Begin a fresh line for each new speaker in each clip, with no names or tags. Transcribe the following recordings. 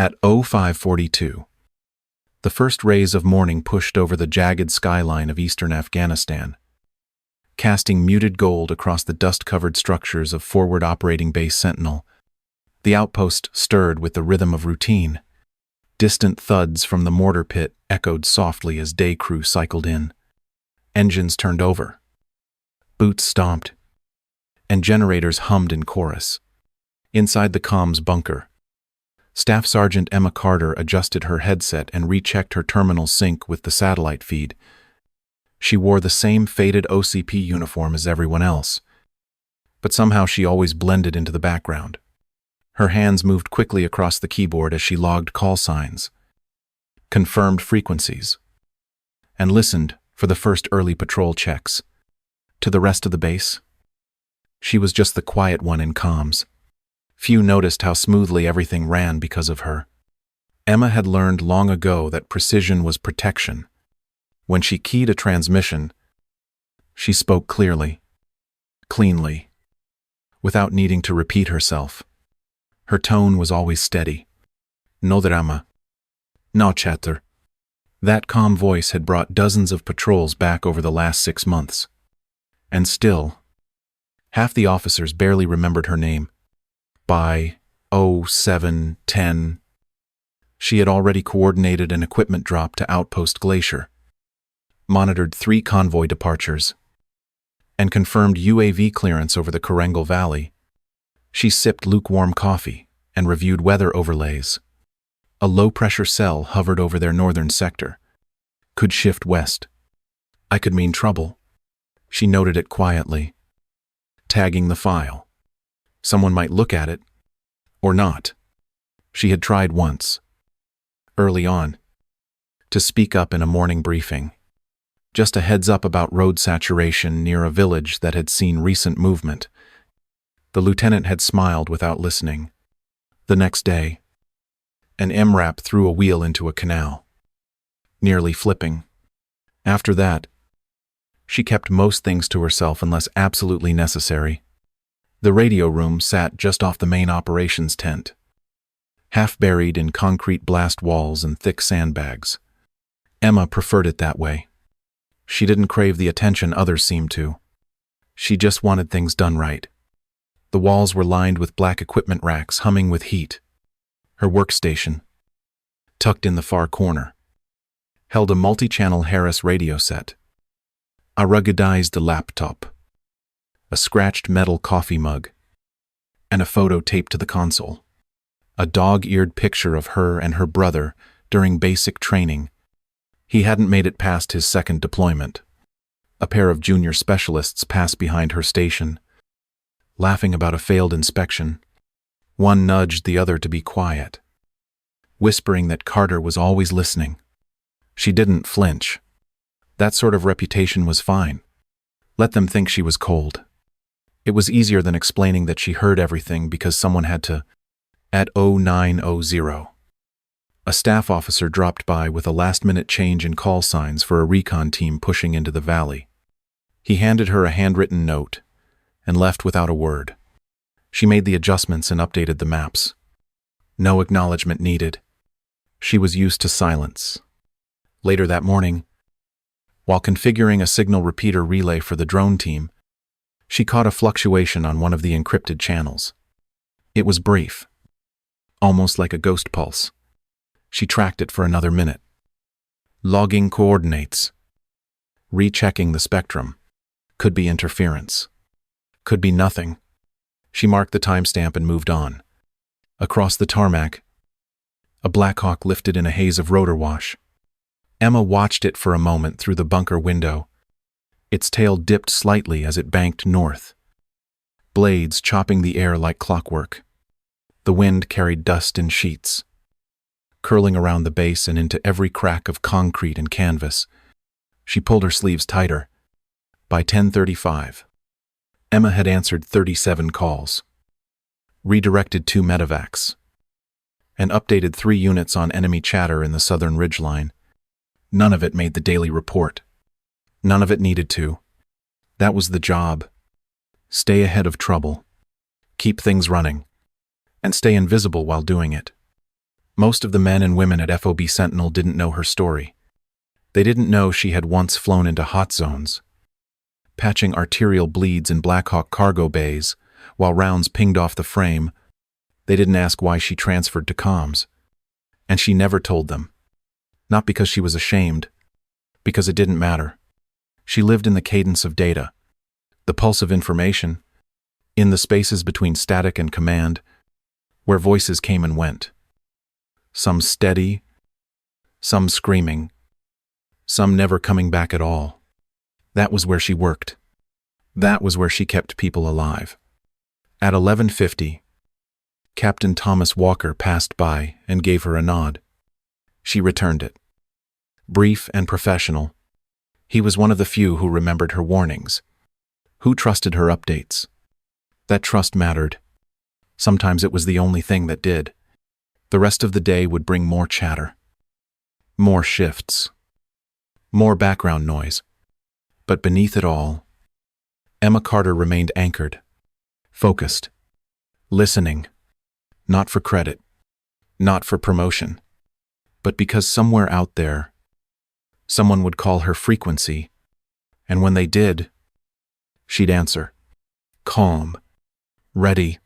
At 0542, the first rays of morning pushed over the jagged skyline of eastern Afghanistan, casting muted gold across the dust-covered structures of Forward Operating Base Sentinel. The outpost stirred with the rhythm of routine. Distant thuds from the mortar pit echoed softly as day crew cycled in. Engines turned over. Boots stomped, and generators hummed in chorus. Inside the comms bunker, Staff Sergeant Emma Carter adjusted her headset and rechecked her terminal sync with the satellite feed. She wore the same faded OCP uniform as everyone else, but somehow she always blended into the background. Her hands moved quickly across the keyboard as she logged call signs, confirmed frequencies, and listened for the first early patrol checks. To the rest of the base, she was just the quiet one in comms. Few noticed how smoothly everything ran because of her. Emma had learned long ago that precision was protection. When she keyed a transmission, she spoke clearly, cleanly, without needing to repeat herself. Her tone was always steady. No drama. No chatter. That calm voice had brought dozens of patrols back over the last 6 months. And still, half the officers barely remembered her name. By 0710, she had already coordinated an equipment drop to Outpost Glacier, monitored 3 convoy departures, and confirmed UAV clearance over the Korengal Valley. She sipped lukewarm coffee and reviewed weather overlays. A low-pressure cell hovered over their northern sector. Could shift west. I could mean trouble. She noted it quietly, tagging the file. Someone might look at it, or not. She had tried once, early on, to speak up in a morning briefing. Just a heads up about road saturation near a village that had seen recent movement. The lieutenant had smiled without listening. The next day, an MRAP threw a wheel into a canal, nearly flipping. After that, she kept most things to herself unless absolutely necessary. The radio room sat just off the main operations tent, half buried in concrete blast walls and thick sandbags. Emma preferred it that way. She didn't crave the attention others seemed to. She just wanted things done right. The walls were lined with black equipment racks humming with heat. Her workstation, tucked in the far corner, held a multi-channel Harris radio set, a ruggedized laptop, a scratched metal coffee mug, and a photo taped to the console. A dog-eared picture of her and her brother during basic training. He hadn't made it past his second deployment. A pair of junior specialists passed behind her station, laughing about a failed inspection. One nudged the other to be quiet, whispering that Carter was always listening. She didn't flinch. That sort of reputation was fine. Let them think she was cold. It was easier than explaining that she heard everything because someone had to. At 0900, a staff officer dropped by with a last-minute change in call signs for a recon team pushing into the valley. He handed her a handwritten note and left without a word. She made the adjustments and updated the maps. No acknowledgement needed. She was used to silence. Later that morning, while configuring a signal repeater relay for the drone team, she caught a fluctuation on one of the encrypted channels. It was brief, almost like a ghost pulse. She tracked it for another minute. Logging coordinates. Rechecking the spectrum. Could be interference. Could be nothing. She marked the timestamp and moved on. Across the tarmac, a Blackhawk lifted in a haze of rotor wash. Emma watched it for a moment through the bunker window. Its tail dipped slightly as it banked north, blades chopping the air like clockwork. The wind carried dust in sheets, curling around the base and into every crack of concrete and canvas. She pulled her sleeves tighter. By 10:35, Emma had answered 37 calls, redirected 2 medevacs, and updated 3 units on enemy chatter in the southern ridgeline. None of it made the daily report. None of it needed to. That was the job. Stay ahead of trouble. Keep things running. And stay invisible while doing it. Most of the men and women at FOB Sentinel didn't know her story. They didn't know she had once flown into hot zones, patching arterial bleeds in Black Hawk cargo bays while rounds pinged off the frame. They didn't ask why she transferred to comms. And she never told them. Not because she was ashamed, because it didn't matter. She lived in the cadence of data, the pulse of information, in the spaces between static and command, where voices came and went. Some steady, some screaming, some never coming back at all. That was where she worked. That was where she kept people alive. At 11:50, Captain Thomas Walker passed by and gave her a nod. She returned it. Brief and professional, he was one of the few who remembered her warnings, who trusted her updates. That trust mattered. Sometimes it was the only thing that did. The rest of the day would bring more chatter, more shifts, more background noise. But beneath it all, Emma Carter remained anchored, focused, listening, not for credit, not for promotion, but because somewhere out there, someone would call her frequency, and when they did, she'd answer, calm, ready,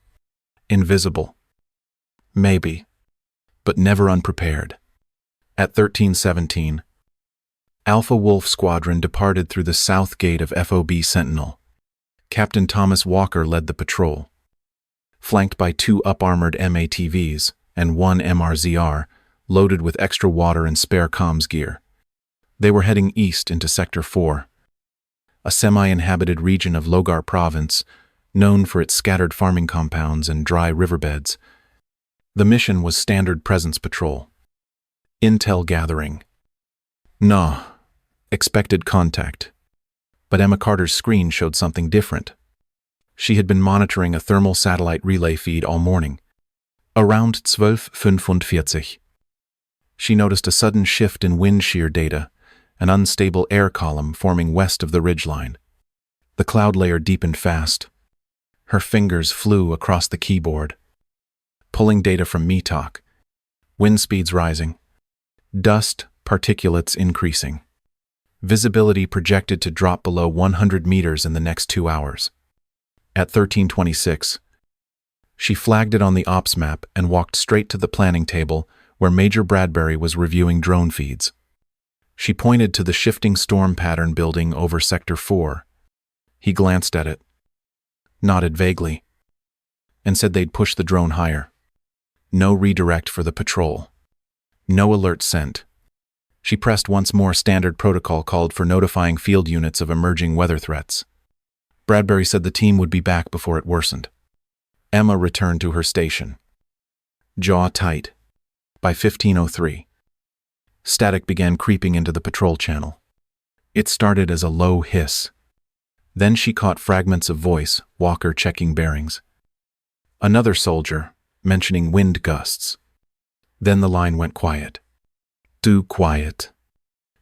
invisible, maybe, but never unprepared. At 13:17, Alpha Wolf Squadron departed through the south gate of FOB Sentinel. Captain Thomas Walker led the patrol, flanked by 2 up-armored MATVs and 1 MRZR, loaded with extra water and spare comms gear. They were heading east into Sector 4, a semi-inhabited region of Logar Province, known for its scattered farming compounds and dry riverbeds. The mission was standard presence patrol. Intel gathering. Expected contact. But Emma Carter's screen showed something different. She had been monitoring a thermal satellite relay feed all morning. Around 12:45. She noticed a sudden shift in wind shear data, an unstable air column forming west of the ridgeline. The cloud layer deepened fast. Her fingers flew across the keyboard, pulling data from METOC. Wind speeds rising. Dust particulates increasing. Visibility projected to drop below 100 meters in the next 2 hours. At 13:26, she flagged it on the ops map and walked straight to the planning table where Major Bradbury was reviewing drone feeds. She pointed to the shifting storm pattern building over Sector 4. He glanced at it, nodded vaguely, and said they'd push the drone higher. No redirect for the patrol. No alert sent. She pressed once more. Standard protocol called for notifying field units of emerging weather threats. Bradbury said the team would be back before it worsened. Emma returned to her station, jaw tight. By 15:03, static began creeping into the patrol channel. It started as a low hiss. Then she caught fragments of voice, Walker checking bearings. Another soldier, mentioning wind gusts. Then the line went quiet. Too quiet.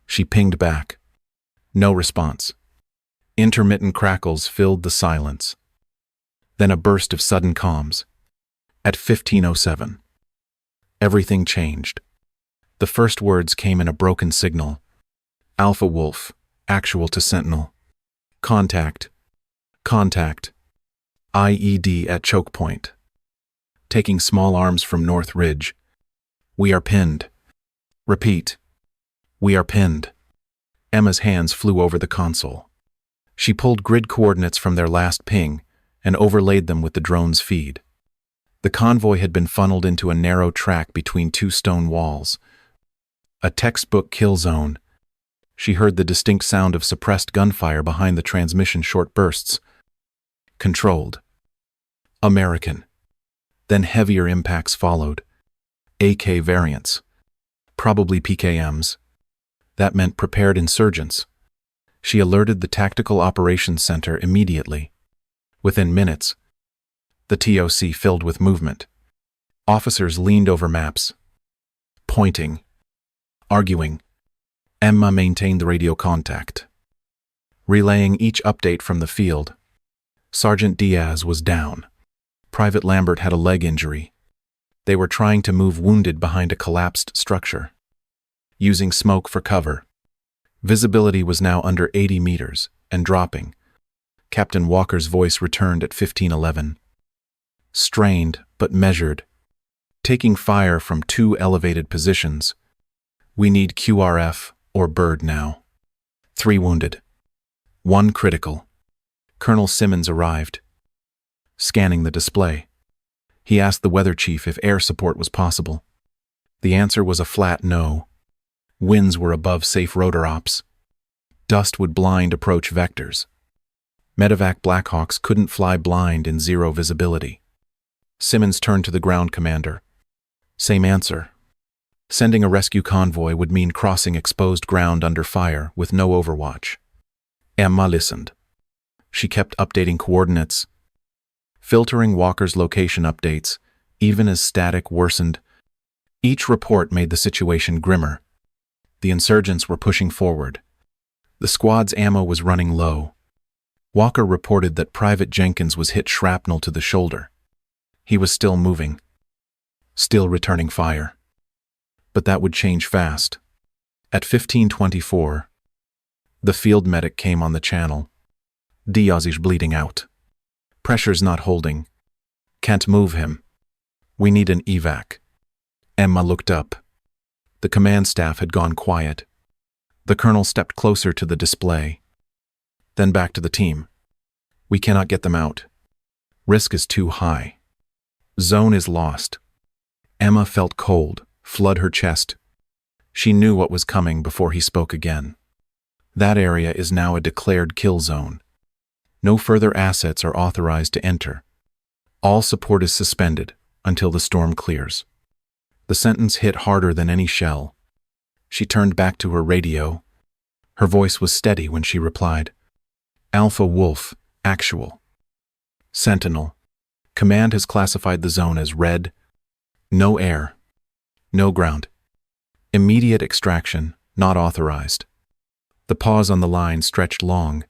She pinged back. No response. Intermittent crackles filled the silence. Then a burst of sudden comms. At 15:07. Everything changed. The first words came in a broken signal. Alpha Wolf, actual to Sentinel. Contact. Contact. IED at choke point. Taking small arms from North Ridge. We are pinned. Repeat. We are pinned. Emma's hands flew over the console. She pulled grid coordinates from their last ping and overlaid them with the drone's feed. The convoy had been funneled into a narrow track between 2 stone walls. A textbook kill zone. She heard the distinct sound of suppressed gunfire behind the transmission. Short bursts. Controlled. American. Then heavier impacts followed. AK variants. Probably PKMs. That meant prepared insurgents. She alerted the Tactical Operations Center immediately. Within minutes, the TOC filled with movement. Officers leaned over maps, pointing, arguing. Emma maintained the radio contact, relaying each update from the field. Sergeant Diaz was down. Private Lambert had a leg injury. They were trying to move wounded behind a collapsed structure, using smoke for cover. Visibility was now under 80 meters and dropping. Captain Walker's voice returned at 1511. Strained but measured, taking fire from 2 elevated positions. We need QRF or bird now. 3 wounded. 1 critical. Colonel Simmons arrived, scanning the display. He asked the weather chief if air support was possible. The answer was a flat no. Winds were above safe rotor ops. Dust would blind approach vectors. Medevac Blackhawks couldn't fly blind in 0 visibility. Simmons turned to the ground commander. Same answer. Sending a rescue convoy would mean crossing exposed ground under fire with no overwatch. Emma listened. She kept updating coordinates, filtering Walker's location updates, even as static worsened. Each report made the situation grimmer. The insurgents were pushing forward. The squad's ammo was running low. Walker reported that Private Jenkins was hit shrapnel to the shoulder. He was still moving, still returning fire. But that would change fast. At 1524, the field medic came on the channel. Diaz is bleeding out. Pressure's not holding. Can't move him. We need an evac. Emma looked up. The command staff had gone quiet. The colonel stepped closer to the display, then back to the team. We cannot get them out. Risk is too high. Zone is lost. Emma felt cold flood her chest. She knew what was coming before he spoke again. That area is now a declared kill zone. No further assets are authorized to enter. All support is suspended until the storm clears. The sentence hit harder than any shell. She turned back to her radio. Her voice was steady when she replied. Alpha Wolf, actual. Sentinel. Command has classified the zone as red. No air. No ground. Immediate extraction, not authorized. The pause on the line stretched long.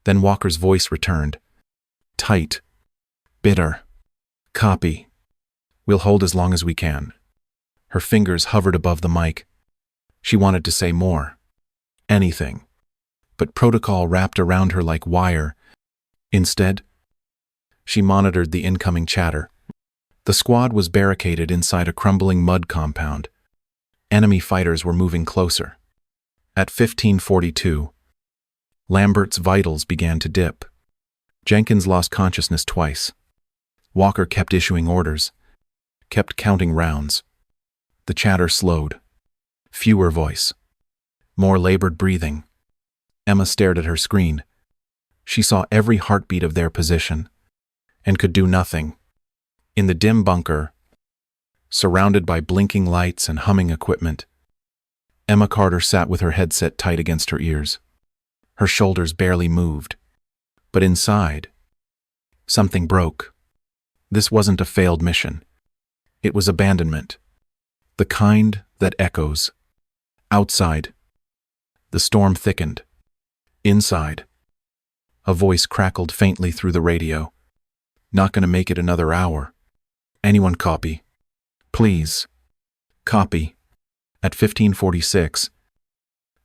Then Walker's voice returned. Tight. Bitter. Copy. We'll hold as long as we can. Her fingers hovered above the mic. She wanted to say more. Anything. But protocol wrapped around her like wire. Instead, she monitored the incoming chatter. The squad was barricaded inside a crumbling mud compound. Enemy fighters were moving closer. At 1542, Lambert's vitals began to dip. Jenkins lost consciousness twice. Walker kept issuing orders, kept counting rounds. The chatter slowed. Fewer voice. More labored breathing. Emma stared at her screen. She saw every heartbeat of their position, and could do nothing. In the dim bunker, surrounded by blinking lights and humming equipment, Emma Carter sat with her headset tight against her ears. Her shoulders barely moved. But inside, something broke. This wasn't a failed mission. It was abandonment. The kind that echoes. Outside, the storm thickened. Inside, a voice crackled faintly through the radio. Not gonna make it another hour. Anyone copy? Please. Copy. At 1546,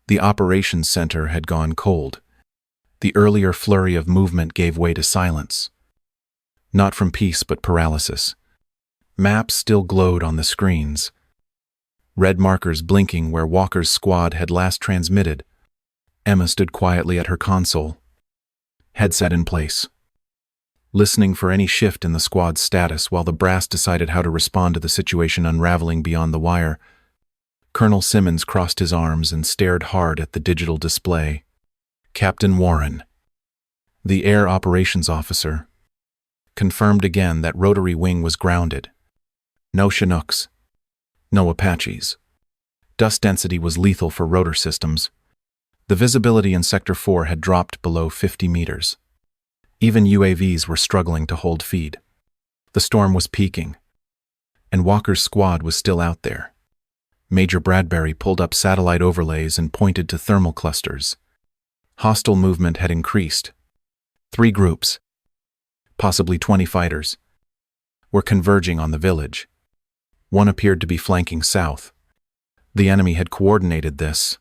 the operations center had gone cold. The earlier flurry of movement gave way to silence. Not from peace, but paralysis. Maps still glowed on the screens. Red markers blinking where Walker's squad had last transmitted. Emma stood quietly at her console, headset in place, listening for any shift in the squad's status while the brass decided how to respond to the situation unraveling beyond the wire. Colonel Simmons crossed his arms and stared hard at the digital display. Captain Warren, the air operations officer, confirmed again that Rotary Wing was grounded. No Chinooks. No Apaches. Dust density was lethal for rotor systems. The visibility in Sector 4 had dropped below 50 meters. Even UAVs were struggling to hold feed. The storm was peaking, and Walker's squad was still out there. Major Bradbury pulled up satellite overlays and pointed to thermal clusters. Hostile movement had increased. 3 groups, possibly 20 fighters, were converging on the village. One appeared to be flanking south. The enemy had coordinated this.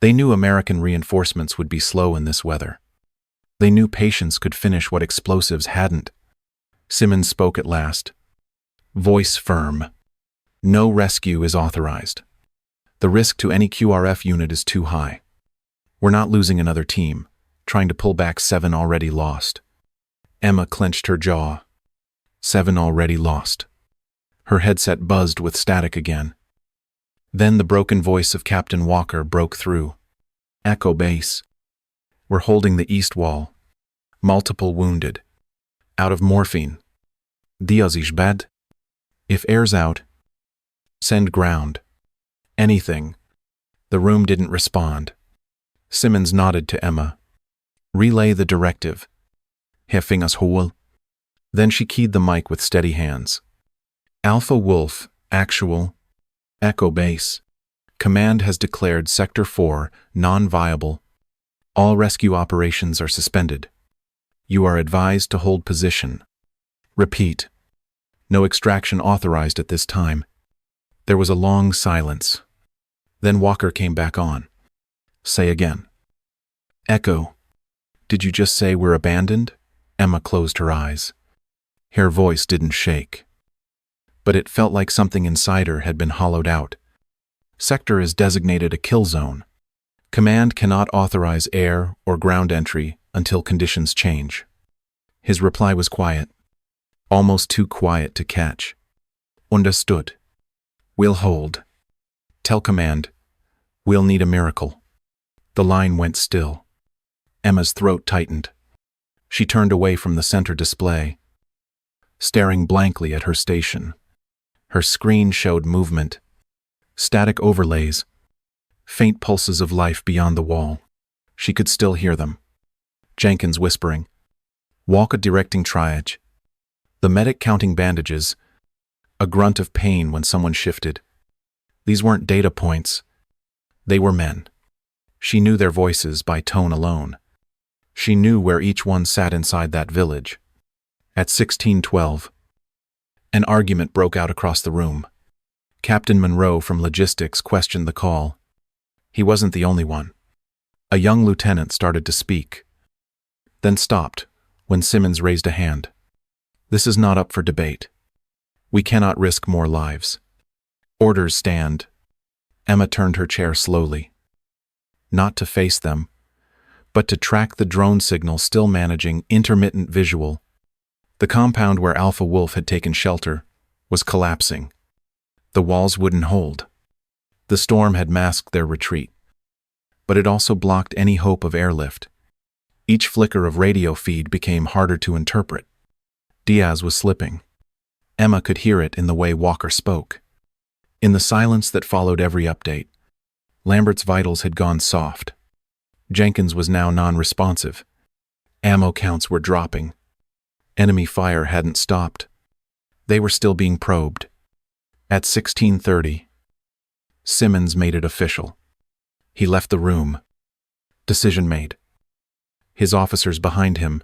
They knew American reinforcements would be slow in this weather. They knew patience could finish what explosives hadn't. Simmons spoke at last. Voice firm. No rescue is authorized. The risk to any QRF unit is too high. We're not losing another team, trying to pull back 7 already lost. Emma clenched her jaw. 7 already lost. Her headset buzzed with static again. Then the broken voice of Captain Walker broke through. Echo base. We're holding the east wall. Multiple wounded. Out of morphine. Dios is bad. If air's out, send ground. Anything. The room didn't respond. Simmons nodded to Emma. Relay the directive. Heffing us whole. Then she keyed the mic with steady hands. Alpha Wolf, actual. Echo base. Command has declared Sector 4 non-viable. All rescue operations are suspended. You are advised to hold position. Repeat. No extraction authorized at this time. There was a long silence. Then Walker came back on. Say again. Echo. Did you just say we're abandoned? Emma closed her eyes. Her voice didn't shake. But it felt like something inside her had been hollowed out. Sector is designated a kill zone. Command cannot authorize air or ground entry until conditions change. His reply was quiet. Almost too quiet to catch. Understood. We'll hold. Tell command. We'll need a miracle. The line went still. Emma's throat tightened. She turned away from the center display, staring blankly at her station. Her screen showed movement, static overlays, faint pulses of life beyond the wall. She could still hear them. Jenkins whispering. Walker directing triage. The medic counting bandages. A grunt of pain when someone shifted. These weren't data points. They were men. She knew their voices by tone alone. She knew where each one sat inside that village. At 1612, an argument broke out across the room. Captain Monroe from logistics questioned the call. He wasn't the only one. A young lieutenant started to speak, then stopped when Simmons raised a hand. This is not up for debate. We cannot risk more lives. Orders stand. Emma turned her chair slowly. Not to face them, but to track the drone signal still managing intermittent visual. The compound where Alpha Wolf had taken shelter was collapsing. The walls wouldn't hold. The storm had masked their retreat, but it also blocked any hope of airlift. Each flicker of radio feed became harder to interpret. Diaz was slipping. Emma could hear it in the way Walker spoke. In the silence that followed every update, Lambert's vitals had gone soft. Jenkins was now non-responsive. Ammo counts were dropping. Enemy fire hadn't stopped. They were still being probed. At 16:30, Simmons made it official. He left the room. Decision made. His officers behind him.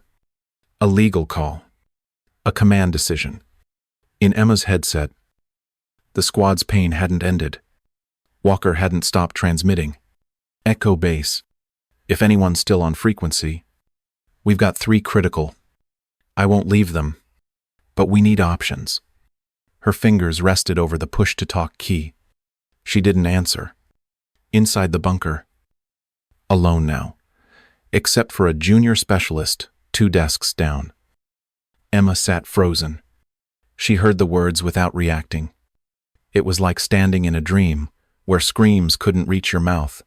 A legal call. A command decision. In Emma's headset, the squad's pain hadn't ended. Walker hadn't stopped transmitting. Echo base. If anyone's still on frequency, we've got 3 critical. I won't leave them, but we need options. Her fingers rested over the push-to-talk key. She didn't answer. Inside the bunker, alone now, except for a junior specialist 2 desks down. Emma sat frozen. She heard the words without reacting. It was like standing in a dream where screams couldn't reach your mouth.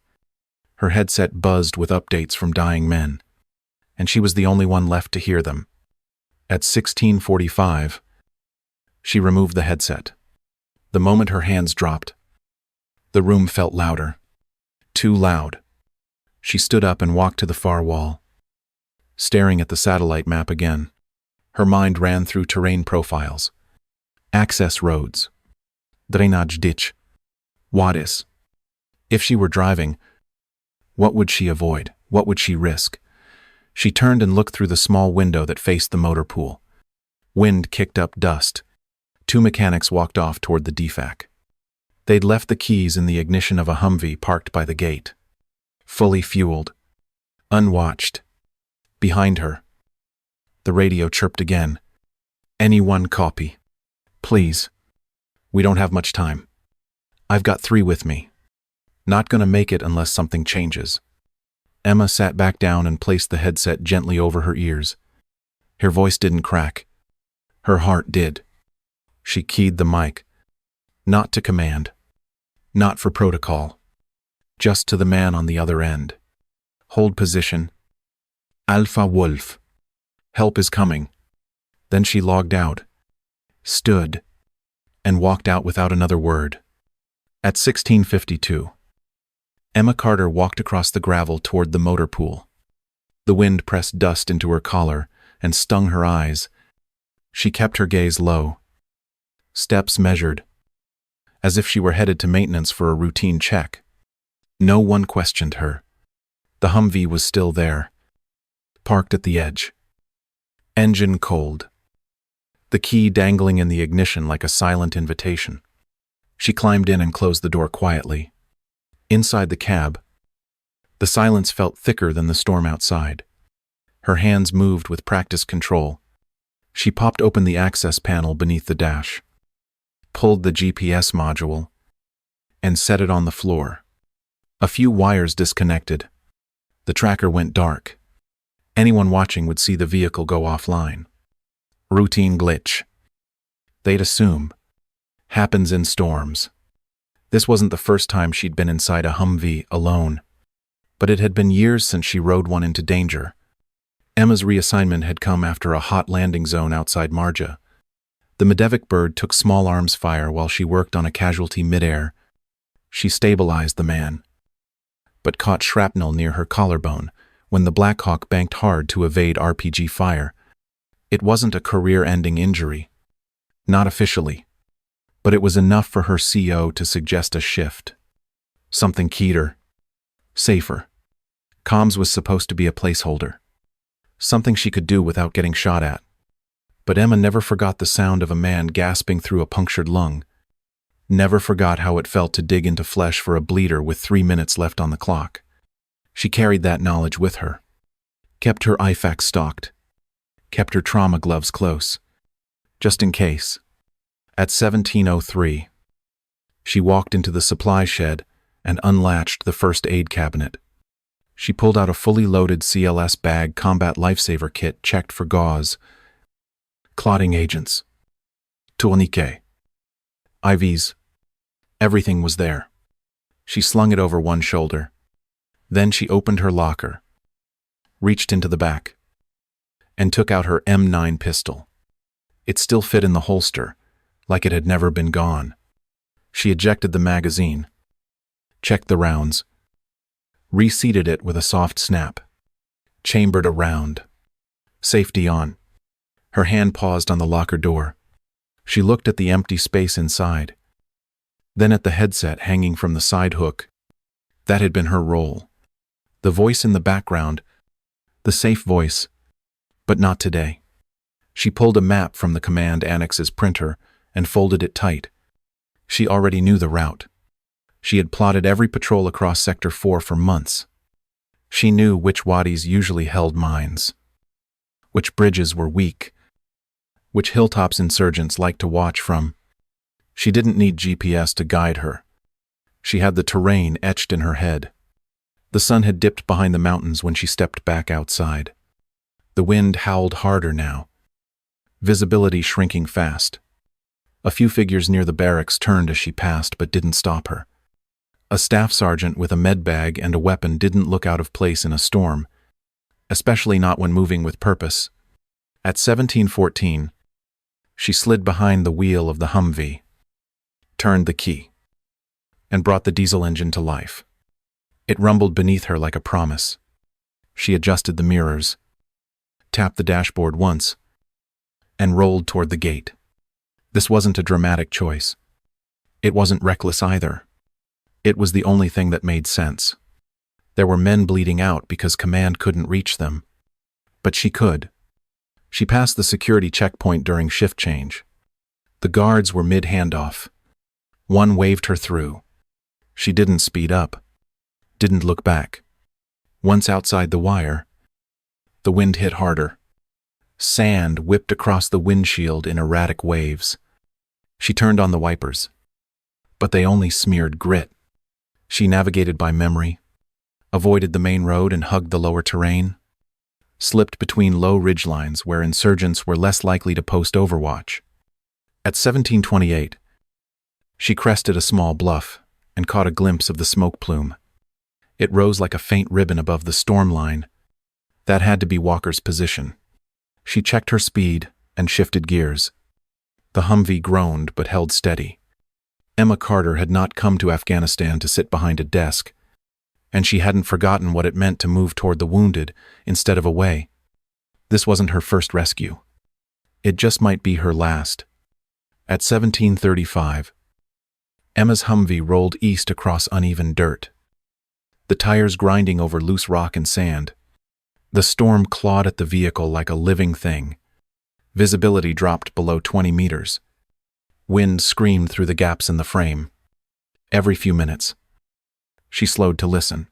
Her headset buzzed with updates from dying men, and she was the only one left to hear them. At 16:45, she removed the headset. The moment her hands dropped, the room felt louder. Too loud. She stood up and walked to the far wall, staring at the satellite map again. Her mind ran through terrain profiles. Access roads. Drainage ditch. Wadis. If she were driving, what would she avoid? What would she risk? She turned and looked through the small window that faced the motor pool. Wind kicked up dust. Two mechanics walked off toward the defac. They'd left the keys in the ignition of a Humvee parked by the gate. Fully fueled. Unwatched. Behind her. The radio chirped again. "Anyone copy? Please. We don't have much time. I've got 3 with me. Not gonna make it unless something changes." Emma sat back down and placed the headset gently over her ears. Her voice didn't crack. Her heart did. She keyed the mic. Not to command. Not for protocol. Just to the man on the other end. "Hold position. Alpha Wolf. Help is coming." Then she logged out. Stood. And walked out without another word. At 16:52. Emma Carter walked across the gravel toward the motor pool. The wind pressed dust into her collar and stung her eyes. She kept her gaze low. Steps measured, as if she were headed to maintenance for a routine check. No one questioned her. The Humvee was still there, parked at the edge. Engine cold. The key dangling in the ignition like a silent invitation. She climbed in and closed the door quietly. Inside the cab, the silence felt thicker than the storm outside. Her hands moved with practiced control. She popped open the access panel beneath the dash, pulled the GPS module, and set it on the floor. A few wires disconnected. The tracker went dark. Anyone watching would see the vehicle go offline. Routine glitch. They'd assume. Happens in storms. This wasn't the first time she'd been inside a Humvee alone, but it had been years since she rode one into danger. Emma's reassignment had come after a hot landing zone outside Marja. The Medevik bird took small arms fire while she worked on a casualty midair. She stabilized the man, but caught shrapnel near her collarbone when the Black Hawk banked hard to evade RPG fire. It wasn't a career-ending injury. Not officially. But it was enough for her CO to suggest a shift. Something keyed her. Safer. Comms was supposed to be a placeholder. Something she could do without getting shot at. But Emma never forgot the sound of a man gasping through a punctured lung. Never forgot how it felt to dig into flesh for a bleeder with 3 minutes left on the clock. She carried that knowledge with her. Kept her IFAC stocked. Kept her trauma gloves close. Just in case. At 17:03, she walked into the supply shed and unlatched the first aid cabinet. She pulled out a fully loaded CLS bag combat lifesaver kit checked for gauze, clotting agents, tourniquet, IVs. Everything was there. She slung it over one shoulder. Then she opened her locker, reached into the back, and took out her M9 pistol. It still fit in the holster, like it had never been gone. She ejected the magazine, checked the rounds, reseated it with a soft snap, chambered a round. Safety on. Her hand paused on the locker door. She looked at the empty space inside, then at the headset hanging from the side hook. That had been her role. The voice in the background, the safe voice, but not today. She pulled a map from the command annex's printer and folded it tight. She already knew the route. She had plotted every patrol across Sector 4 for months. She knew which wadis usually held mines, which bridges were weak, which hilltops insurgents liked to watch from. She didn't need GPS to guide her. She had the terrain etched in her head. The sun had dipped behind the mountains when she stepped back outside. The wind howled harder now, visibility shrinking fast. A few figures near the barracks turned as she passed but didn't stop her. A staff sergeant with a med bag and a weapon didn't look out of place in a storm, especially not when moving with purpose. At 17:14, she slid behind the wheel of the Humvee, turned the key, and brought the diesel engine to life. It rumbled beneath her like a promise. She adjusted the mirrors, tapped the dashboard once, and rolled toward the gate. This wasn't a dramatic choice. It wasn't reckless either. It was the only thing that made sense. There were men bleeding out because command couldn't reach them. But she could. She passed the security checkpoint during shift change. The guards were mid-handoff. One waved her through. She didn't speed up, didn't look back. Once outside the wire, the wind hit harder. Sand whipped across the windshield in erratic waves. She turned on the wipers, but they only smeared grit. She navigated by memory, avoided the main road and hugged the lower terrain, slipped between low ridgelines where insurgents were less likely to post overwatch. At 1728, she crested a small bluff and caught a glimpse of the smoke plume. It rose like a faint ribbon above the storm line. That had to be Walker's position. She checked her speed and shifted gears. The Humvee groaned but held steady. Emma Carter had not come to Afghanistan to sit behind a desk, and she hadn't forgotten what it meant to move toward the wounded instead of away. This wasn't her first rescue. It just might be her last. At 1735, Emma's Humvee rolled east across uneven dirt, the tires grinding over loose rock and sand. The storm clawed at the vehicle like a living thing. Visibility dropped below 20 meters. Wind screamed through the gaps in the frame. Every few minutes, she slowed to listen.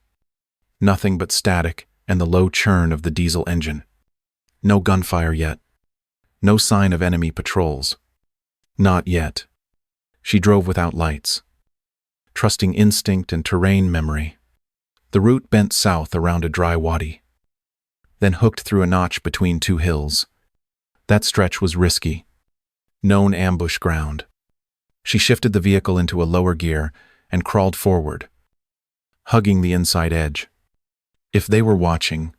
Nothing but static and the low churn of the diesel engine. No gunfire yet. No sign of enemy patrols. Not yet. She drove without lights, trusting instinct and terrain memory. The route bent south around a dry wadi, then hooked through a notch between two hills. That stretch was risky. Known ambush ground. She shifted the vehicle into a lower gear and crawled forward, hugging the inside edge. If they were watching,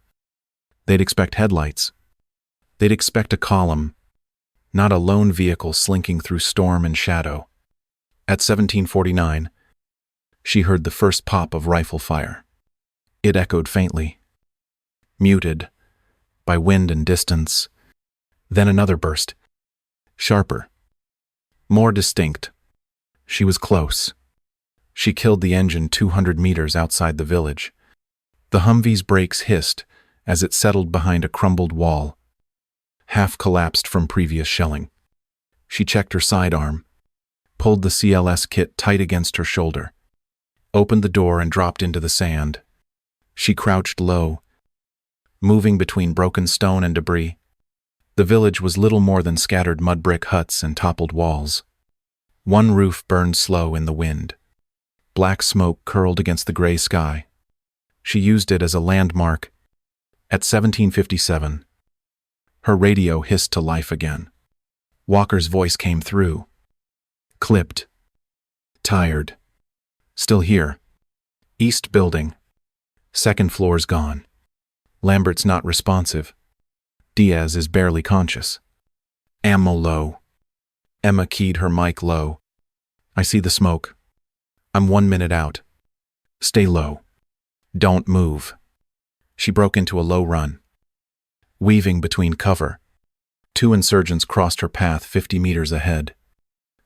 they'd expect headlights. They'd expect a column, not a lone vehicle slinking through storm and shadow. At 1749, she heard the first pop of rifle fire. It echoed faintly, muted by wind and distance. Then another burst, sharper, more distinct. She was close. She killed the engine 200 meters outside the village. The Humvee's brakes hissed as it settled behind a crumbled wall, half collapsed from previous shelling. She checked her sidearm, pulled the CLS kit tight against her shoulder, opened the door and dropped into the sand. She crouched low, moving between broken stone and debris. The village was little more than scattered mud brick huts and toppled walls. One roof burned slow in the wind. Black smoke curled against the gray sky. She used it as a landmark. At 1757, her radio hissed to life again. Walker's voice came through. Clipped. Tired. Still here. East building. Second floor's gone. Lambert's not responsive. Diaz is barely conscious. Ammo low. Emma keyed her mic low. I see the smoke. I'm 1 minute out. Stay low. Don't move. She broke into a low run, weaving between cover. Two insurgents crossed her path 50 meters ahead.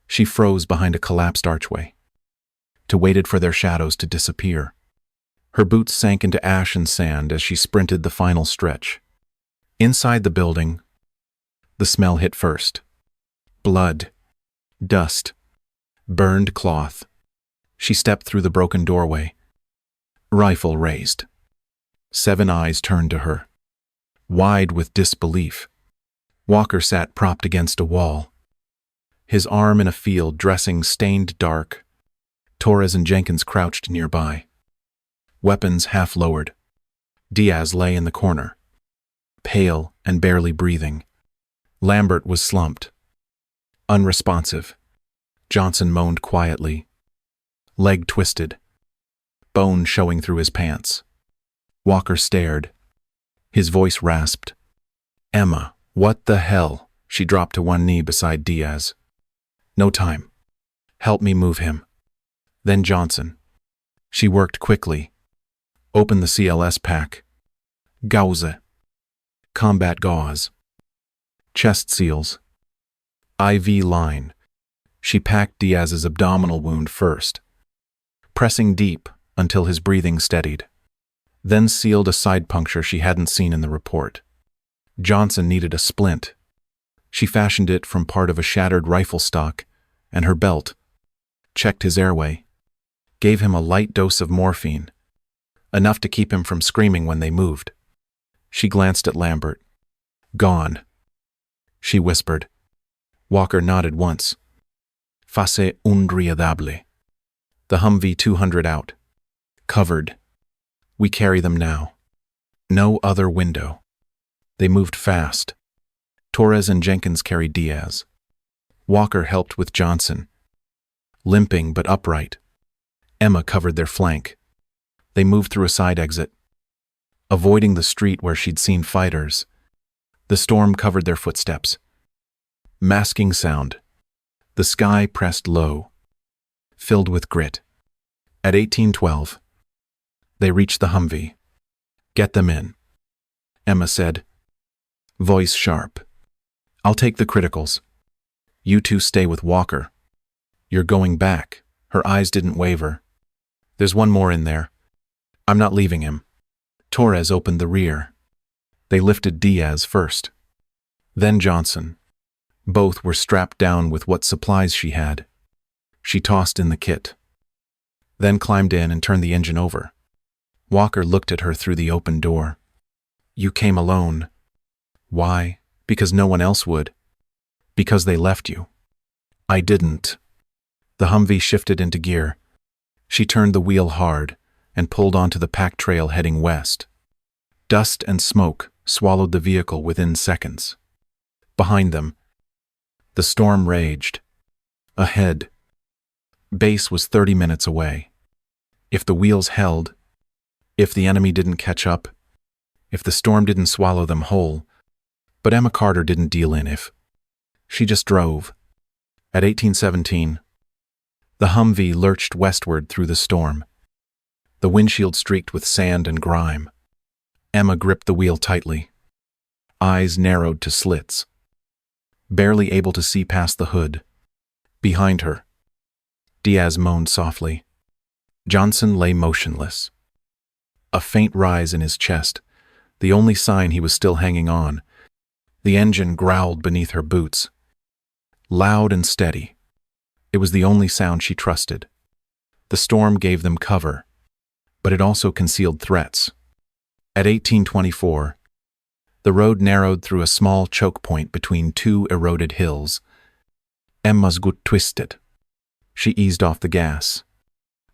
She froze behind a collapsed archway, waited for their shadows to disappear. Her boots sank into ash and sand as she sprinted the final stretch. Inside the building, the smell hit first. Blood, dust, burned cloth. She stepped through the broken doorway, rifle raised. 7 eyes turned to her, wide with disbelief. Walker sat propped against a wall, his arm in a field dressing stained dark. Torres and Jenkins crouched nearby, weapons half lowered. Diaz lay in the corner, pale and barely breathing. Lambert was slumped, unresponsive. Johnson moaned quietly, leg twisted, bone showing through his pants. Walker stared. His voice rasped. Emma, what the hell? She dropped to one knee beside Diaz. No time. Help me move him. Then Johnson. She worked quickly. Opened the CLS pack. Gauze. Combat gauze. Chest seals. IV line. She packed Diaz's abdominal wound first, pressing deep until his breathing steadied. Then sealed a side puncture she hadn't seen in the report. Johnson needed a splint. She fashioned it from part of a shattered rifle stock, and her belt, checked his airway, gave him a light dose of morphine, enough to keep him from screaming when they moved. She glanced at Lambert. "Gone," she whispered. Walker nodded once. "Face unriadable." The Humvee 200 out. "Covered. We carry them now. No other window." They moved fast. Torres and Jenkins carried Diaz. Walker helped with Johnson. Limping but upright, Emma covered their flank. They moved through a side exit, avoiding the street where she'd seen fighters. The storm covered their footsteps. Masking sound. The sky pressed low, filled with grit. At 1812, they reached the Humvee. "Get them in," Emma said, voice sharp. "I'll take the criticals. You two stay with Walker. You're going back." Her eyes didn't waver. "There's one more in there. I'm not leaving him." Torres opened the rear. They lifted Diaz first. Then Johnson. Both were strapped down with what supplies she had. She tossed in the kit, then climbed in and turned the engine over. Walker looked at her through the open door. "You came alone." "Why?" "Because no one else would. Because they left you." "I didn't." The Humvee shifted into gear. She turned the wheel hard and pulled onto the pack trail heading west. Dust and smoke swallowed the vehicle within seconds. Behind them, the storm raged. Ahead, base was 30 minutes away. If the wheels held, if the enemy didn't catch up, if the storm didn't swallow them whole, but Emma Carter didn't deal in if. She just drove. At 1817, the Humvee lurched westward through the storm. The windshield streaked with sand and grime. Emma gripped the wheel tightly. Eyes narrowed to slits. Barely able to see past the hood. Behind her, Diaz moaned softly. Johnson lay motionless. A faint rise in his chest, the only sign he was still hanging on. The engine growled beneath her boots. Loud and steady. It was the only sound she trusted. The storm gave them cover, but it also concealed threats. At 1824, the road narrowed through a small choke point between two eroded hills. Emma's gut twisted. She eased off the gas.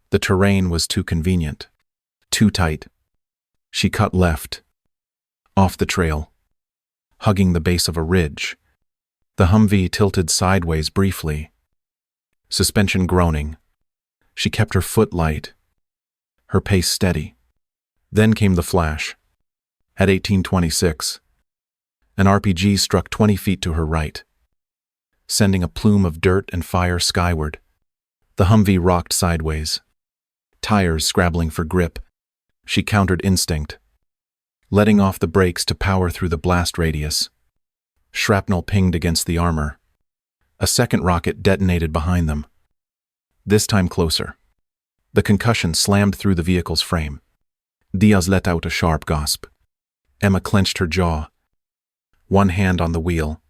The terrain was too convenient, too tight. She cut left, off the trail, hugging the base of a ridge. The Humvee tilted sideways briefly, suspension groaning. She kept her foot light, her pace steady. Then came the flash. At 1826, an RPG struck 20 feet to her right, sending a plume of dirt and fire skyward. The Humvee rocked sideways, tires scrabbling for grip. She countered instinct, letting off the brakes to power through the blast radius. Shrapnel pinged against the armor. A second rocket detonated behind them, this time closer. The concussion slammed through the vehicle's frame. Diaz let out a sharp gasp. Emma clenched her jaw, one hand on the wheel,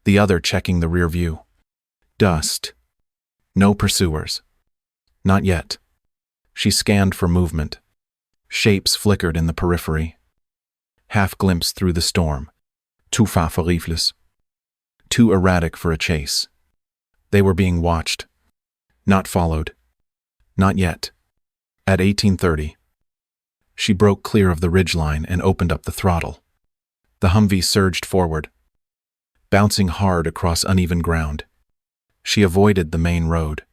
the other checking the rear view. Dust. No pursuers. Not yet. She scanned for movement. Shapes flickered in the periphery, half glimpsed through the storm. Too far for reflex. Too erratic for a chase. They were being watched, not followed. Not yet. At 1830, she broke clear of the ridgeline and opened up the throttle. The Humvee surged forward, bouncing hard across uneven ground. She avoided the main road,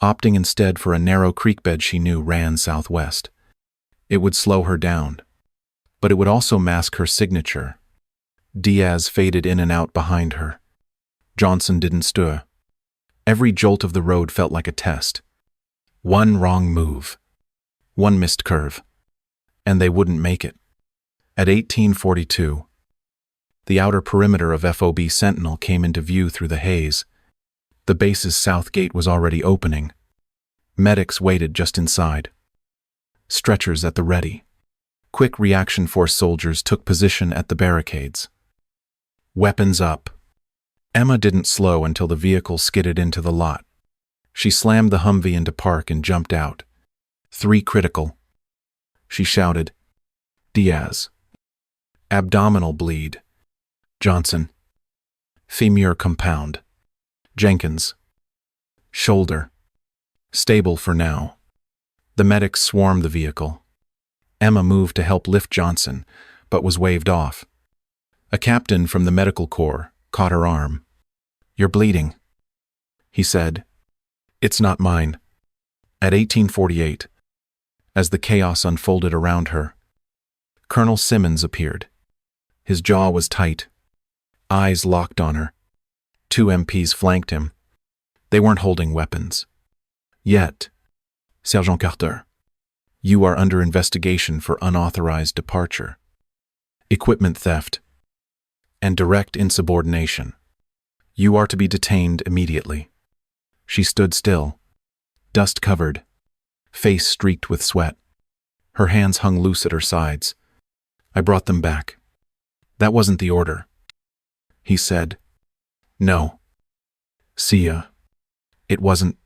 opting instead for a narrow creek bed she knew ran southwest. It would slow her down, but it would also mask her signature. Diaz faded in and out behind her. Johnson didn't stir. Every jolt of the road felt like a test. One wrong move, one missed curve, and they wouldn't make it. At 1842, the outer perimeter of FOB Sentinel came into view through the haze. The base's south gate was already opening. Medics waited just inside, stretchers at the ready. Quick reaction force soldiers took position at the barricades. Weapons up. Emma didn't slow until the vehicle skidded into the lot. She slammed the Humvee into park and jumped out. 3 critical. She shouted. Diaz. Abdominal bleed. Johnson. Femur compound. Jenkins. Shoulder. Stable for now. The medics swarmed the vehicle. Emma moved to help lift Johnson, but was waved off. A captain from the medical corps caught her arm. You're bleeding, he said. It's not mine. At 1848, as the chaos unfolded around her, Colonel Simmons appeared. His jaw was tight, eyes locked on her. 2 MPs flanked him. They weren't holding weapons. Yet, Sergeant Carter, you are under investigation for unauthorized departure, equipment theft, and direct insubordination. You are to be detained immediately. She stood still, dust-covered, face streaked with sweat. Her hands hung loose at her sides. I brought them back. That wasn't the order, he said. No. See ya. It wasn't.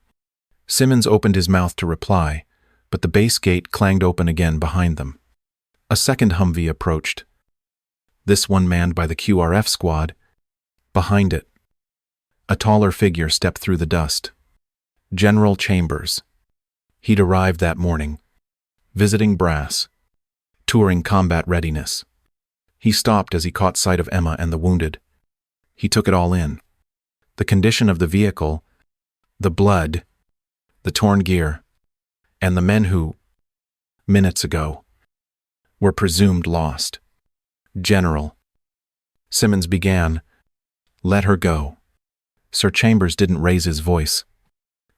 Simmons opened his mouth to reply, but the base gate clanged open again behind them. A second Humvee approached. This one manned by the QRF squad. Behind it, a taller figure stepped through the dust. General Chambers. He'd arrived that morning, visiting brass, touring combat readiness. He stopped as he caught sight of Emma and the wounded. He took it all in. The condition of the vehicle, the blood, the torn gear, and the men who, minutes ago, were presumed lost. General. Simmons began. Let her go. Sir Chambers didn't raise his voice.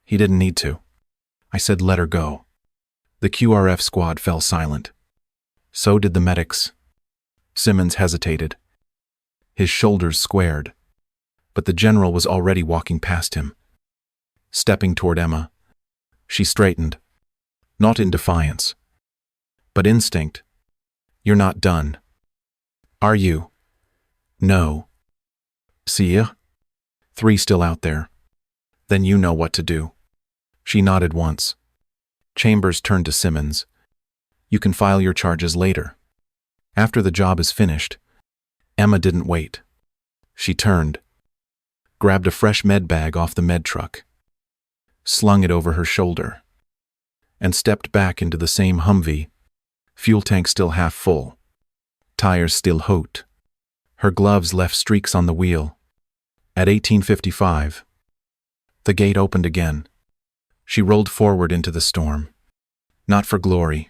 He didn't need to. I said let her go. The QRF squad fell silent. So did the medics. Simmons hesitated. His shoulders squared. But the general was already walking past him. Stepping toward Emma. She straightened. Not in defiance, but instinct. You're not done. Are you? No. See ya? 3 still out there. Then you know what to do. She nodded once. Chambers turned to Simmons. You can file your charges later. After the job is finished. Emma didn't wait. She turned, grabbed a fresh med bag off the med truck, slung it over her shoulder, and stepped back into the same Humvee, fuel tank still half full, tires still hot. Her gloves left streaks on the wheel. At 1855, the gate opened again. She rolled forward into the storm. Not for glory,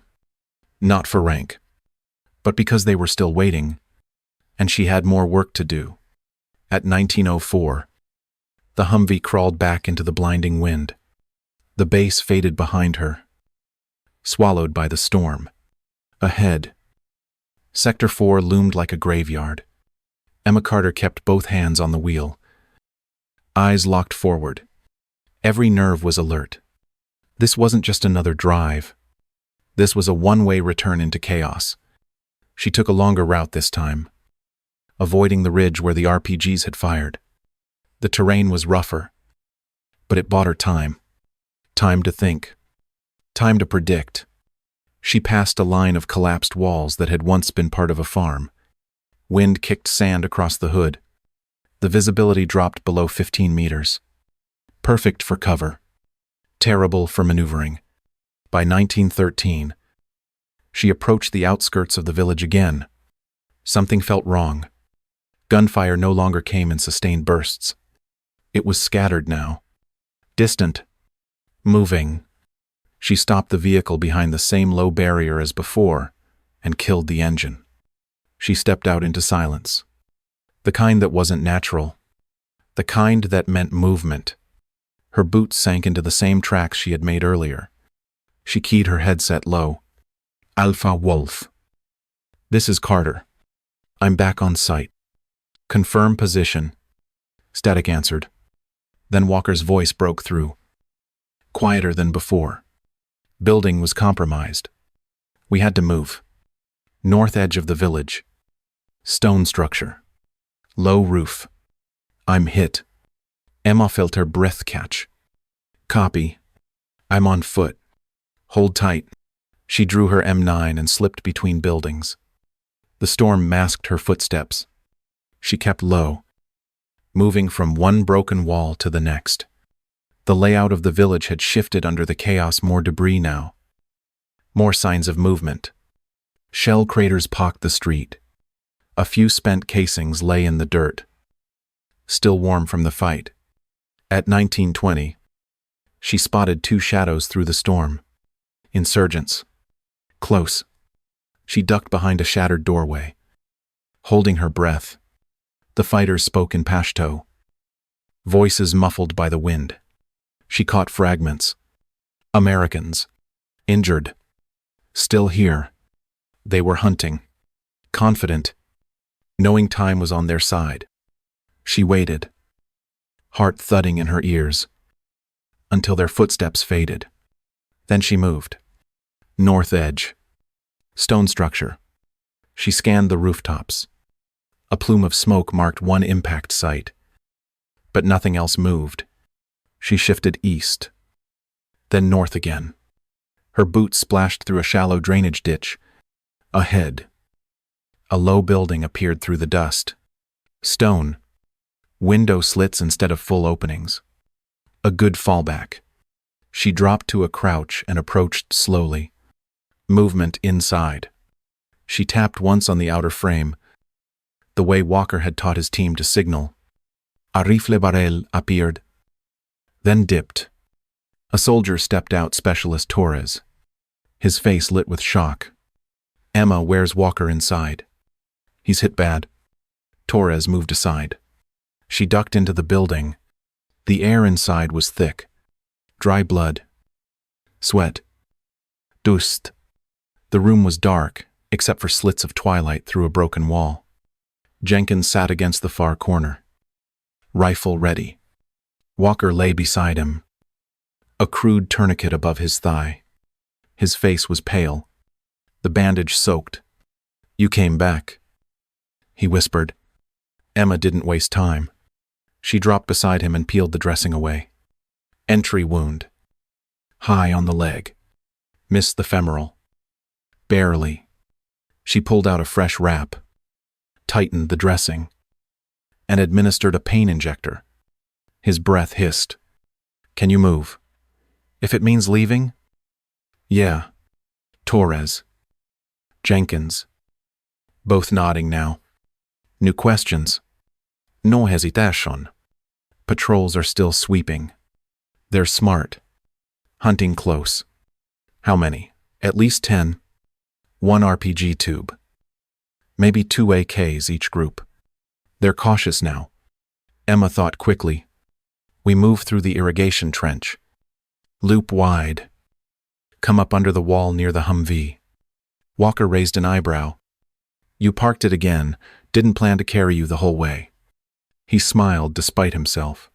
not for rank, but because they were still waiting, and she had more work to do. At 1904, the Humvee crawled back into the blinding wind. The base faded behind her, swallowed by the storm. Ahead, Sector 4 loomed like a graveyard. Emma Carter kept both hands on the wheel, eyes locked forward. Every nerve was alert. This wasn't just another drive. This was a one-way return into chaos. She took a longer route this time, avoiding the ridge where the RPGs had fired. The terrain was rougher, but it bought her time. Time to think. Time to predict. She passed a line of collapsed walls that had once been part of a farm. Wind kicked sand across the hood. The visibility dropped below 15 meters. Perfect for cover. Terrible for maneuvering. By 1913, she approached the outskirts of the village again. Something felt wrong. Gunfire no longer came in sustained bursts. It was scattered now. Distant. Moving. She stopped the vehicle behind the same low barrier as before and killed the engine. She stepped out into silence. The kind that wasn't natural. The kind that meant movement. Her boots sank into the same tracks she had made earlier. She keyed her headset low. Alpha Wolf. This is Carter. I'm back on site. Confirm position. Static answered. Then Walker's voice broke through. Quieter than before. Building was compromised. We had to move. North edge of the village. Stone structure. Low roof. I'm hit. Emma felt her breath catch. Copy. I'm on foot. Hold tight. She drew her M9 and slipped between buildings. The storm masked her footsteps. She kept low, moving from one broken wall to the next. The layout of the village had shifted under the chaos, more debris now. More signs of movement. Shell craters pocked the street. A few spent casings lay in the dirt, still warm from the fight. At 1920, she spotted two shadows through the storm. Insurgents. Close. She ducked behind a shattered doorway. Holding her breath, the fighters spoke in Pashto, voices muffled by the wind. She caught fragments. Americans. Injured. Still here. They were hunting. Confident. Knowing time was on their side. She waited, heart thudding in her ears, until their footsteps faded. Then she moved. North edge. Stone structure. She scanned the rooftops. A plume of smoke marked one impact site. But nothing else moved. She shifted east, then north again. Her boots splashed through a shallow drainage ditch. Ahead, a low building appeared through the dust. Stone. Window slits instead of full openings. A good fallback. She dropped to a crouch and approached slowly. Movement inside. She tapped once on the outer frame, the way Walker had taught his team to signal. A rifle barrel appeared, then dipped. A soldier stepped out, Specialist Torres. His face lit with shock. Emma, where's Walker inside? He's hit bad. Torres moved aside. She ducked into the building. The air inside was thick. Dry blood. Sweat. Dust. The room was dark, except for slits of twilight through a broken wall. Jenkins sat against the far corner. Rifle ready. Walker lay beside him. A crude tourniquet above his thigh. His face was pale. The bandage soaked. You came back, he whispered. Emma didn't waste time. She dropped beside him and peeled the dressing away. Entry wound. High on the leg. Missed the femoral. Barely. She pulled out a fresh wrap, tightened the dressing, and administered a pain injector. His breath hissed. Can you move? If it means leaving? Yeah. Torres. Jenkins. Both nodding now. New questions. No hesitation. Patrols are still sweeping. They're smart. Hunting close. How many? At least 10. 1 RPG tube. Maybe 2 AKs each group. They're cautious now. Emma thought quickly. We move through the irrigation trench. Loop wide. Come up under the wall near the Humvee. Walker raised an eyebrow. You parked it again, didn't plan to carry you the whole way. He smiled despite himself.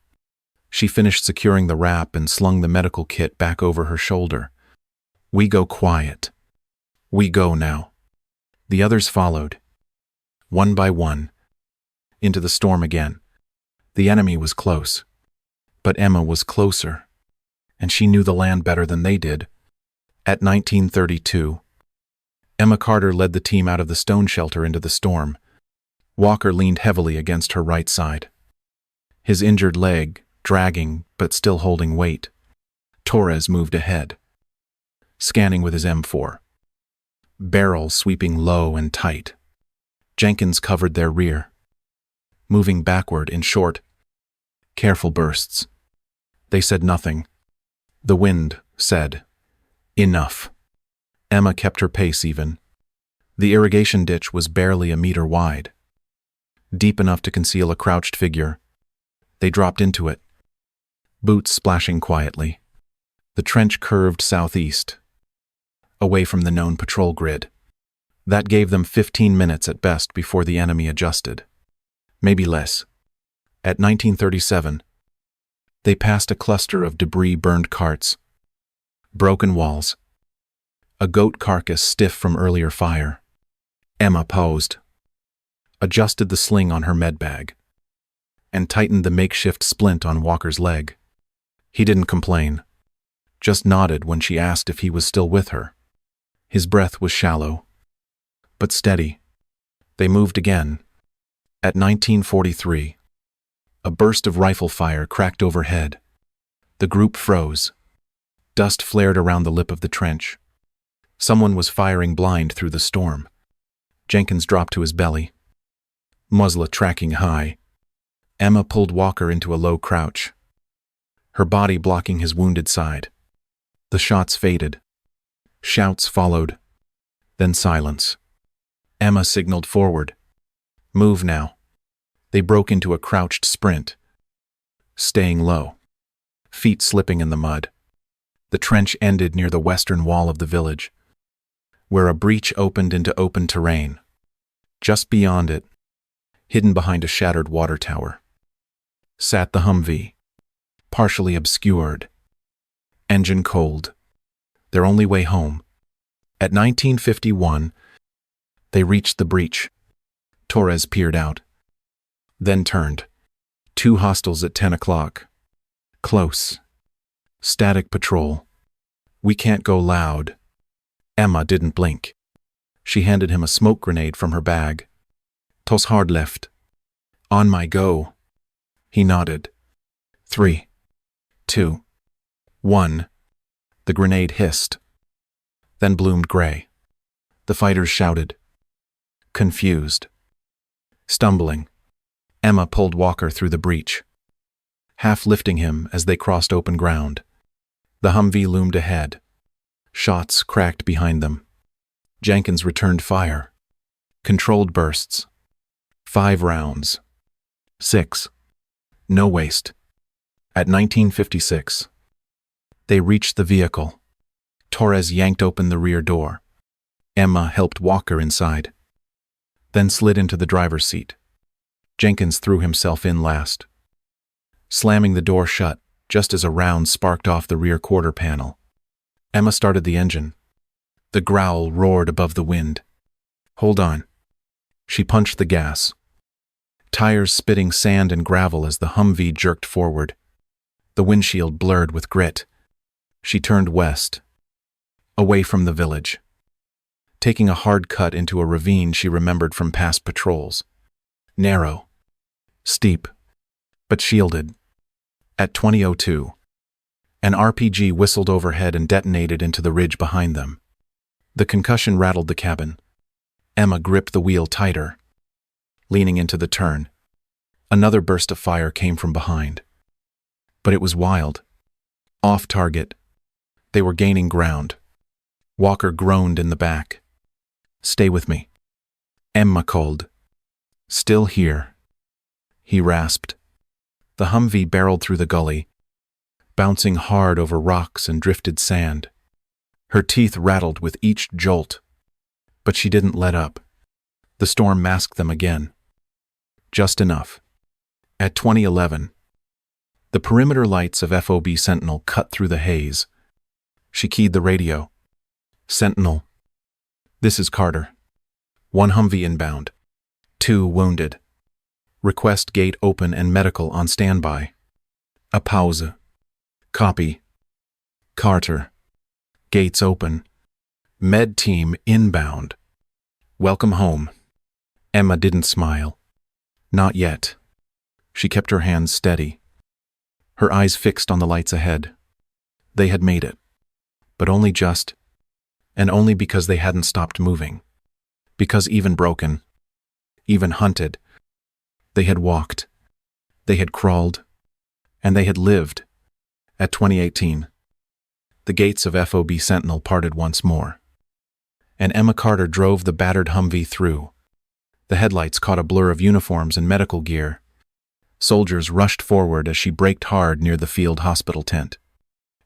She finished securing the wrap and slung the medical kit back over her shoulder. We go quiet. We go now. The others followed. One by one. Into the storm again. The enemy was close. But Emma was closer. And she knew the land better than they did. At 1932, Emma Carter led the team out of the stone shelter into the storm. Walker leaned heavily against her right side. His injured leg, dragging but still holding weight. Torres moved ahead, scanning with his M4. Barrel sweeping low and tight. Jenkins covered their rear, moving backward in short, careful bursts. They said nothing. The wind said, enough. Emma kept her pace even. The irrigation ditch was barely a meter wide, deep enough to conceal a crouched figure. They dropped into it, boots splashing quietly. The trench curved southeast, away from the known patrol grid. That gave them 15 minutes at best before the enemy adjusted. Maybe less. At 1937, they passed a cluster of debris-burned carts, broken walls, a goat carcass stiff from earlier fire. Emma paused, adjusted the sling on her med bag. and tightened the makeshift splint on Walker's leg. He didn't complain, just nodded when she asked if he was still with her. His breath was shallow, but steady. They moved again. At 1943, a burst of rifle fire cracked overhead. The group froze. Dust flared around the lip of the trench. Someone was firing blind through the storm. Jenkins dropped to his belly, muzzle tracking high. Emma pulled Walker into a low crouch, her body blocking his wounded side. The shots faded. Shouts followed, then silence. Emma signaled forward. Move now. They broke into a crouched sprint, staying low, feet slipping in the mud. The trench ended near the western wall of the village, where a breach opened into open terrain. Just beyond it, hidden behind a shattered water tower, sat the Humvee, partially obscured, engine cold, their only way home. At 1951, they reached the breach. Torres peered out, then turned. 2 hostiles at 10 o'clock. Close. Static patrol. We can't go loud. Emma didn't blink. She handed him a smoke grenade from her bag. Tos hard left. On my go. He nodded. 3, 2, 1. The grenade hissed, then bloomed gray. The fighters shouted. Confused. Stumbling, Emma pulled Walker through the breach, half lifting him as they crossed open ground. The Humvee loomed ahead. Shots cracked behind them. Jenkins returned fire. Controlled bursts. 5 rounds. 6. No waste. At 1956, they reached the vehicle. Torres yanked open the rear door. Emma helped Walker inside, then slid into the driver's seat. Jenkins threw himself in last, slamming the door shut just as a round sparked off the rear quarter panel. Emma started the engine. The growl roared above the wind. Hold on. She punched the gas, tires spitting sand and gravel as the Humvee jerked forward. The windshield blurred with grit. She turned west, away from the village, taking a hard cut into a ravine she remembered from past patrols. Narrow, steep, but shielded. At 20:02, an RPG whistled overhead and detonated into the ridge behind them. The concussion rattled the cabin. Emma gripped the wheel tighter, leaning into the turn. Another burst of fire came from behind. But it was wild. Off target. They were gaining ground. Walker groaned in the back. Stay with me. Emma called. Still here. He rasped. The Humvee barreled through the gully, bouncing hard over rocks and drifted sand. Her teeth rattled with each jolt, but she didn't let up. The storm masked them again. Just enough. At 2011, the perimeter lights of FOB Sentinel cut through the haze. She keyed the radio. Sentinel. This is Carter. 1 Humvee inbound. 2 wounded. Request gate open and medical on standby. A pause. Copy. Carter. Gates open. Med team inbound. Welcome home. Emma didn't smile. Not yet. She kept her hands steady, her eyes fixed on the lights ahead. They had made it, but only just, and only because they hadn't stopped moving. Because even broken, even hunted, they had walked, they had crawled, and they had lived. At 2018, the gates of FOB Sentinel parted once more, and Emma Carter drove the battered Humvee through. The headlights caught a blur of uniforms and medical gear. Soldiers rushed forward as she braked hard near the field hospital tent.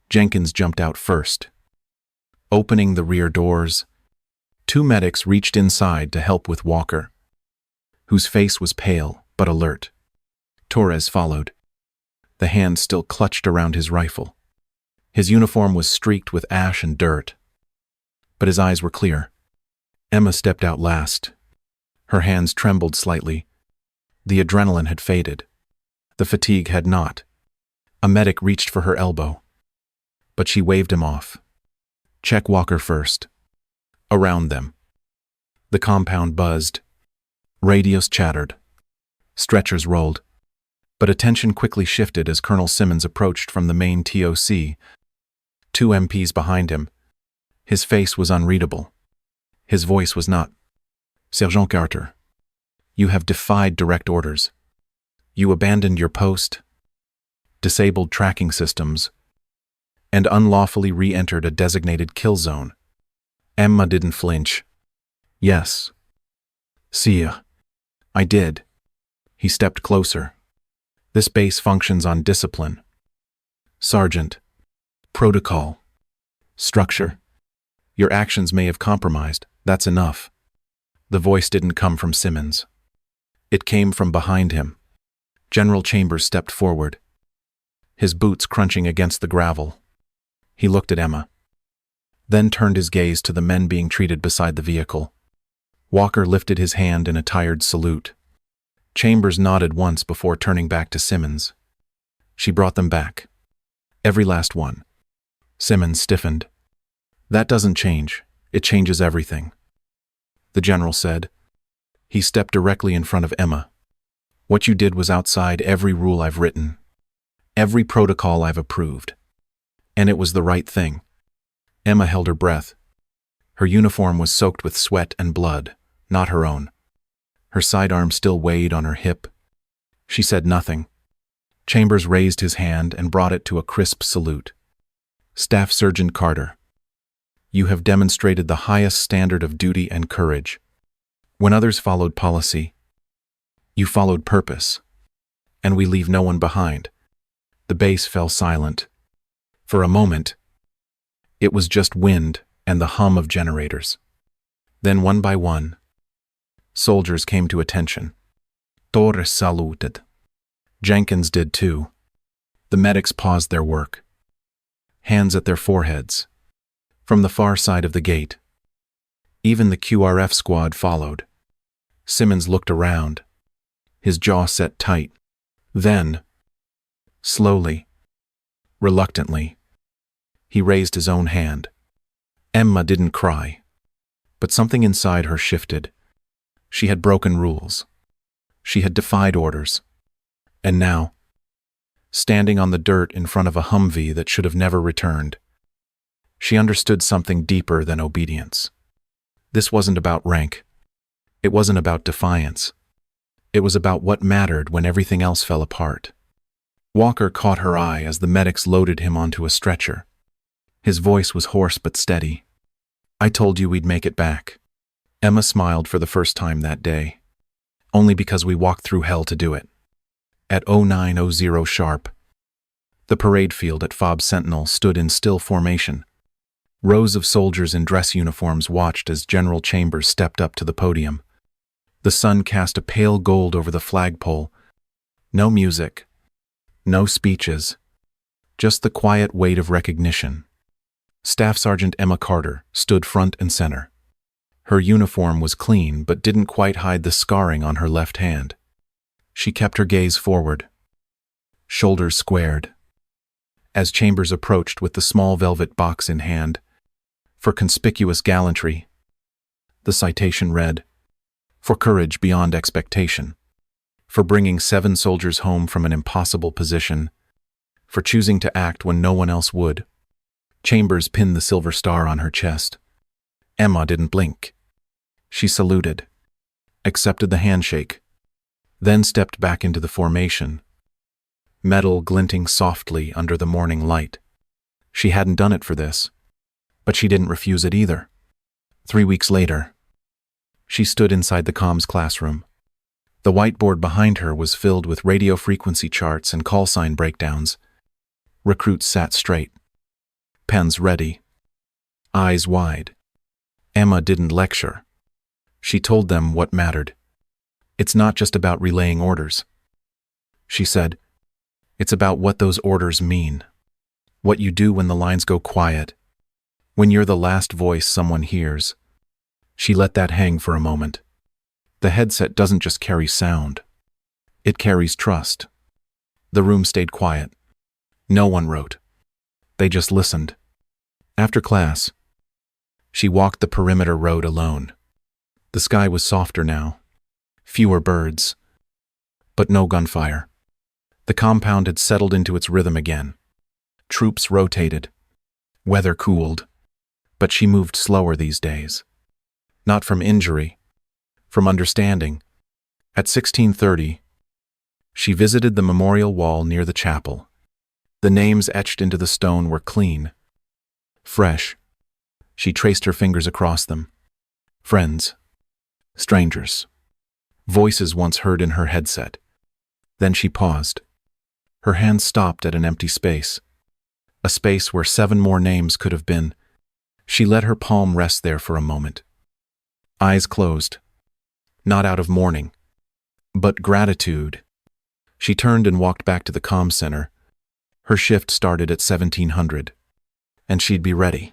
Jenkins jumped out first. Opening the rear doors, 2 medics reached inside to help with Walker, whose face was pale but alert. Torres followed, the hand still clutched around his rifle. His uniform was streaked with ash and dirt, but his eyes were clear. Emma stepped out last. Her hands trembled slightly. The adrenaline had faded. The fatigue had not. A medic reached for her elbow, but she waved him off. Check Walker first. Around them. The compound buzzed. Radios chattered. Stretchers rolled. But attention quickly shifted as Colonel Simmons approached from the main TOC. 2 MPs behind him. His face was unreadable. His voice was not. Sergeant Carter, you have defied direct orders. You abandoned your post, disabled tracking systems, and unlawfully re-entered a designated kill zone. Emma didn't flinch. Yes. Sire. I did. He stepped closer. This base functions on discipline. Sergeant. Protocol. Structure. Your actions may have compromised. That's enough. The voice didn't come from Simmons. It came from behind him. General Chambers stepped forward, his boots crunching against the gravel. He looked at Emma, then turned his gaze to the men being treated beside the vehicle. Walker lifted his hand in a tired salute. Chambers nodded once before turning back to Simmons. She brought them back. Every last one. Simmons stiffened. That doesn't change. It changes everything. The general said. He stepped directly in front of Emma. What you did was outside every rule I've written, every protocol I've approved. And it was the right thing. Emma held her breath. Her uniform was soaked with sweat and blood, not her own. Her sidearm still weighed on her hip. She said nothing. Chambers raised his hand and brought it to a crisp salute. Staff Sergeant Carter, you have demonstrated the highest standard of duty and courage. When others followed policy, you followed purpose, and we leave no one behind. The base fell silent. For a moment, it was just wind and the hum of generators. Then one by one, soldiers came to attention. Torres saluted. Jenkins did too. The medics paused their work, hands at their foreheads. From the far side of the gate, even the QRF squad followed. Simmons looked around, his jaw set tight. Then, slowly, reluctantly, he raised his own hand. Emma didn't cry, but something inside her shifted. She had broken rules. She had defied orders. And now, standing on the dirt in front of a Humvee that should have never returned, she understood something deeper than obedience. This wasn't about rank. It wasn't about defiance. It was about what mattered when everything else fell apart. Walker caught her eye as the medics loaded him onto a stretcher. His voice was hoarse but steady. I told you we'd make it back. Emma smiled for the first time that day. Only because we walked through hell to do it. At 09:00 sharp, the parade field at Fob Sentinel stood in still formation. Rows of soldiers in dress uniforms watched as General Chambers stepped up to the podium. The sun cast a pale gold over the flagpole. No music, no speeches, just the quiet weight of recognition. Staff Sergeant Emma Carter stood front and center. Her uniform was clean but didn't quite hide the scarring on her left hand. She kept her gaze forward, shoulders squared. As Chambers approached with the small velvet box in hand, for conspicuous gallantry, the citation read, for courage beyond expectation, for bringing 7 soldiers home from an impossible position, for choosing to act when no one else would. Chambers pinned the silver star on her chest. Emma didn't blink. She saluted, accepted the handshake, then stepped back into the formation, metal glinting softly under the morning light. She hadn't done it for this, but she didn't refuse it either. 3 weeks later, she stood inside the comms classroom. The whiteboard behind her was filled with radio frequency charts and call sign breakdowns. Recruits sat straight, pens ready, eyes wide. Emma didn't lecture. She told them what mattered. It's not just about relaying orders. She said, it's about what those orders mean. What you do when the lines go quiet. When you're the last voice someone hears. She let that hang for a moment. The headset doesn't just carry sound. It carries trust. The room stayed quiet. No one wrote. They just listened. After class, she walked the perimeter road alone. The sky was softer now. Fewer birds. But no gunfire. The compound had settled into its rhythm again. Troops rotated. Weather cooled. But she moved slower these days. Not from injury, from understanding. At 16:30, she visited the memorial wall near the chapel. The names etched into the stone were clean, fresh. She traced her fingers across them. Friends, strangers, voices once heard in her headset. Then she paused. Her hand stopped at an empty space, a space where 7 more names could have been. She let her palm rest there for a moment. Eyes closed, not out of mourning, but gratitude. She turned and walked back to the comm center. Her shift started at 1700, and she'd be ready.